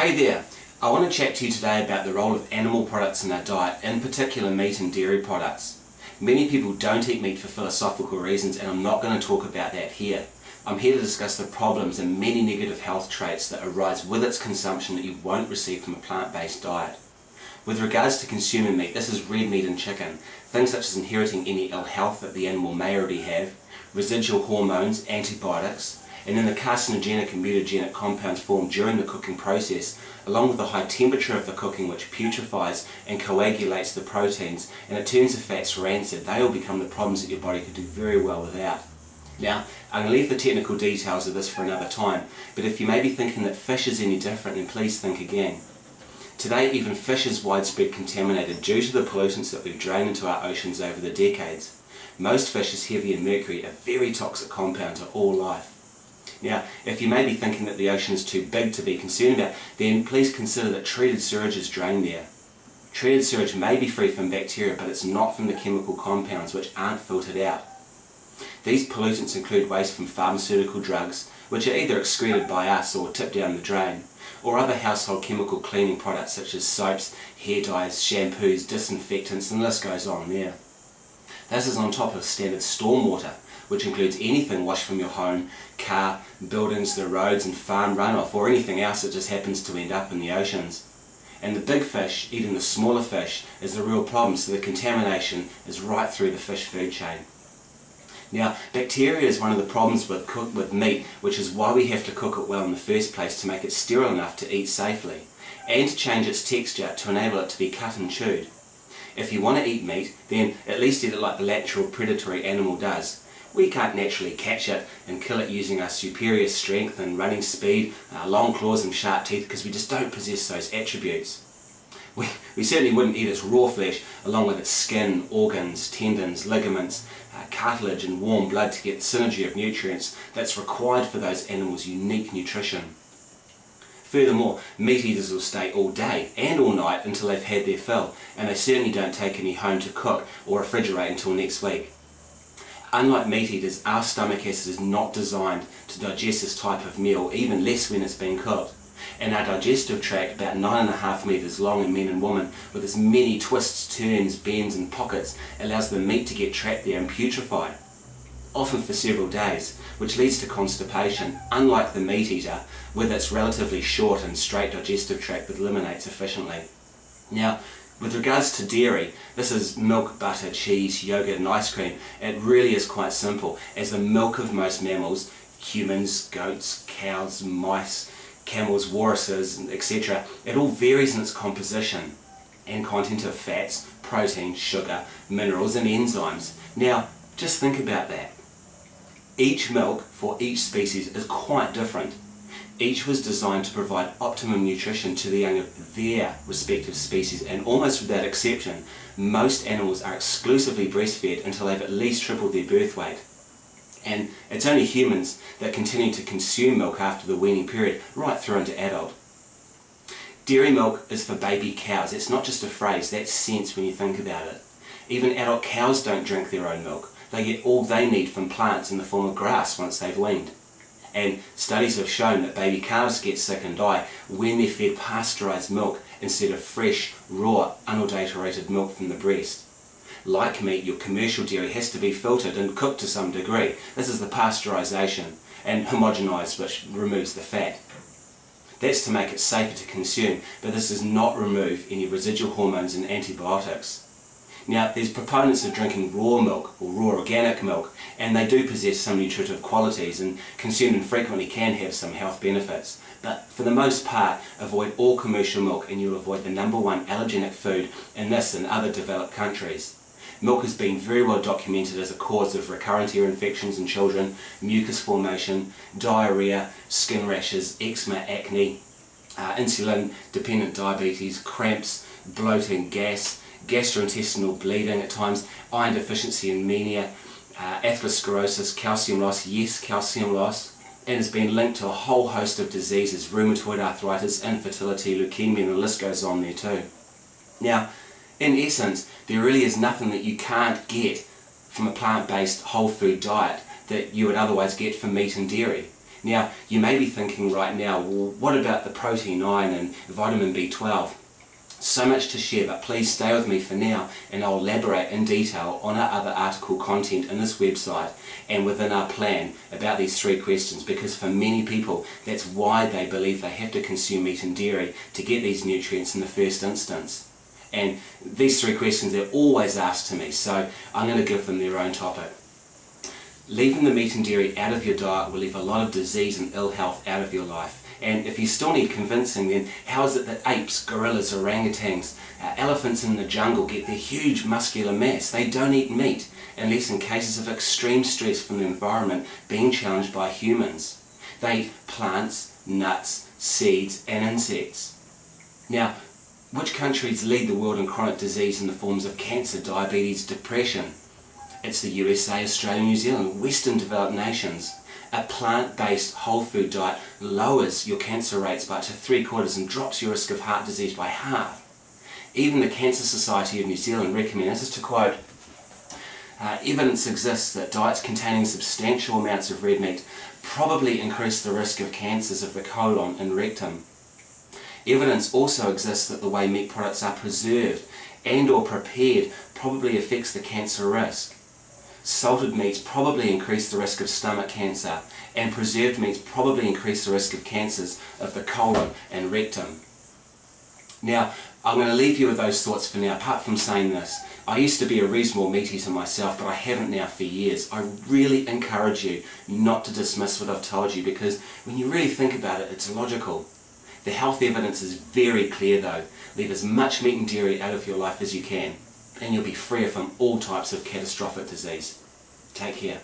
Hey there, I want to chat to you today about the role of animal products in our diet, in particular meat and dairy products. Many people don't eat meat for philosophical reasons, and I'm not going to talk about that here. I'm here to discuss the problems and many negative health traits that arise with its consumption that you won't receive from a plant-based diet. With regards to consuming meat, this is red meat and chicken, things such as inheriting any ill health that the animal may already have, residual hormones, antibiotics, and then the carcinogenic and mutagenic compounds formed during the cooking process, along with the high temperature of the cooking which putrefies and coagulates the proteins, and it turns the fats rancid. They all become the problems that your body could do very well without. Now, I'm going to leave the technical details of this for another time, but if you may be thinking that fish is any different, then please think again. Today, even fish is widespread contaminated due to the pollutants that we've drained into our oceans over the decades. Most fish is heavy in mercury, a very toxic compound to all life. Now, if you may be thinking that the ocean is too big to be concerned about, then please consider that treated sewage is drained there. Treated sewage may be free from bacteria, but it's not from the chemical compounds which aren't filtered out. These pollutants include waste from pharmaceutical drugs, which are either excreted by us or tipped down the drain, or other household chemical cleaning products such as soaps, hair dyes, shampoos, disinfectants, and the list goes on there. This is on top of standard stormwater, which includes anything washed from your home, car, buildings, the roads and farm runoff, or anything else that just happens to end up in the oceans. And the big fish eating the smaller fish is the real problem, so the contamination is right through the fish food chain. Now, bacteria is one of the problems with meat, which is why we have to cook it well in the first place to make it sterile enough to eat safely, and to change its texture to enable it to be cut and chewed. If you want to eat meat, then at least eat it like the natural predatory animal does. We can't naturally catch it and kill it using our superior strength and running speed, long claws and sharp teeth, because we just don't possess those attributes. We certainly wouldn't eat its raw flesh along with its skin, organs, tendons, ligaments, cartilage and warm blood to get the synergy of nutrients that's required for those animals' unique nutrition. Furthermore, meat eaters will stay all day and all night until they've had their fill, and they certainly don't take any home to cook or refrigerate until next week. Unlike meat eaters, our stomach acid is not designed to digest this type of meal, even less when it's been cooked. And our digestive tract, about 9.5 metres long in men and women, with its many twists, turns, bends and pockets, allows the meat to get trapped there and putrefy, often for several days, which leads to constipation, unlike the meat eater, with its relatively short and straight digestive tract that eliminates efficiently. Now, with regards to dairy, this is milk, butter, cheese, yogurt and ice cream. It really is quite simple, as the milk of most mammals, humans, goats, cows, mice, camels, walruses, etc., it all varies in its composition and content of fats, protein, sugar, minerals and enzymes. Now, just think about that. Each milk for each species is quite different. Each was designed to provide optimum nutrition to the young of their respective species, and almost without exception, most animals are exclusively breastfed until they've at least tripled their birth weight. And it's only humans that continue to consume milk after the weaning period, right through into adult. Dairy milk is for baby cows. It's not just a phrase, that's sense when you think about it. Even adult cows don't drink their own milk. They get all they need from plants in the form of grass once they've weaned. And studies have shown that baby calves get sick and die when they're fed pasteurised milk instead of fresh, raw, unadulterated milk from the breast. Like meat, your commercial dairy has to be filtered and cooked to some degree. This is the pasteurisation, and homogenised, which removes the fat. That's to make it safer to consume, but this does not remove any residual hormones and antibiotics. Now, there's proponents of drinking raw milk or raw organic milk, and they do possess some nutritive qualities and consumed infrequently can have some health benefits. But for the most part, avoid all commercial milk and you'll avoid the #1 allergenic food in this and other developed countries. Milk has been very well documented as a cause of recurrent ear infections in children, mucus formation, diarrhea, skin rashes, eczema, acne, insulin-dependent diabetes, cramps, bloating, gas, gastrointestinal bleeding at times, iron deficiency anemia, atherosclerosis, calcium loss, yes, calcium loss, and has been linked to a whole host of diseases, rheumatoid arthritis, infertility, leukemia, and the list goes on there too. Now, in essence, there really is nothing that you can't get from a plant-based whole food diet that you would otherwise get from meat and dairy. Now, you may be thinking right now, well, what about the protein, iron and vitamin B12? So much to share, but please stay with me for now and I'll elaborate in detail on our other article content in this website and within our plan about these 3 questions, because for many people that's why they believe they have to consume meat and dairy to get these nutrients in the first instance. And these 3 questions are always asked to me, so I'm going to give them their own topic. Leaving the meat and dairy out of your diet will leave a lot of disease and ill health out of your life. And if you still need convincing, then how is it that apes, gorillas, orangutans, elephants in the jungle get their huge muscular mass? They don't eat meat, unless in cases of extreme stress from the environment being challenged by humans. They eat plants, nuts, seeds and insects. Now, which countries lead the world in chronic disease in the forms of cancer, diabetes, depression? It's the USA, Australia, New Zealand, Western developed nations. A plant-based whole food diet lowers your cancer rates by up to 3/4 and drops your risk of heart disease by half. Even the Cancer Society of New Zealand recommends, this is to quote, evidence exists that diets containing substantial amounts of red meat probably increase the risk of cancers of the colon and rectum. Evidence also exists that the way meat products are preserved and or prepared probably affects the cancer risk. Salted meats probably increase the risk of stomach cancer, and preserved meats probably increase the risk of cancers of the colon and rectum. Now, I'm going to leave you with those thoughts for now, apart from saying this. I used to be a reasonable meat eater myself, but I haven't now for years. I really encourage you not to dismiss what I've told you, because when you really think about it, it's logical. The health evidence is very clear though. Leave as much meat and dairy out of your life as you can, and you'll be freer from all types of catastrophic disease. Take care.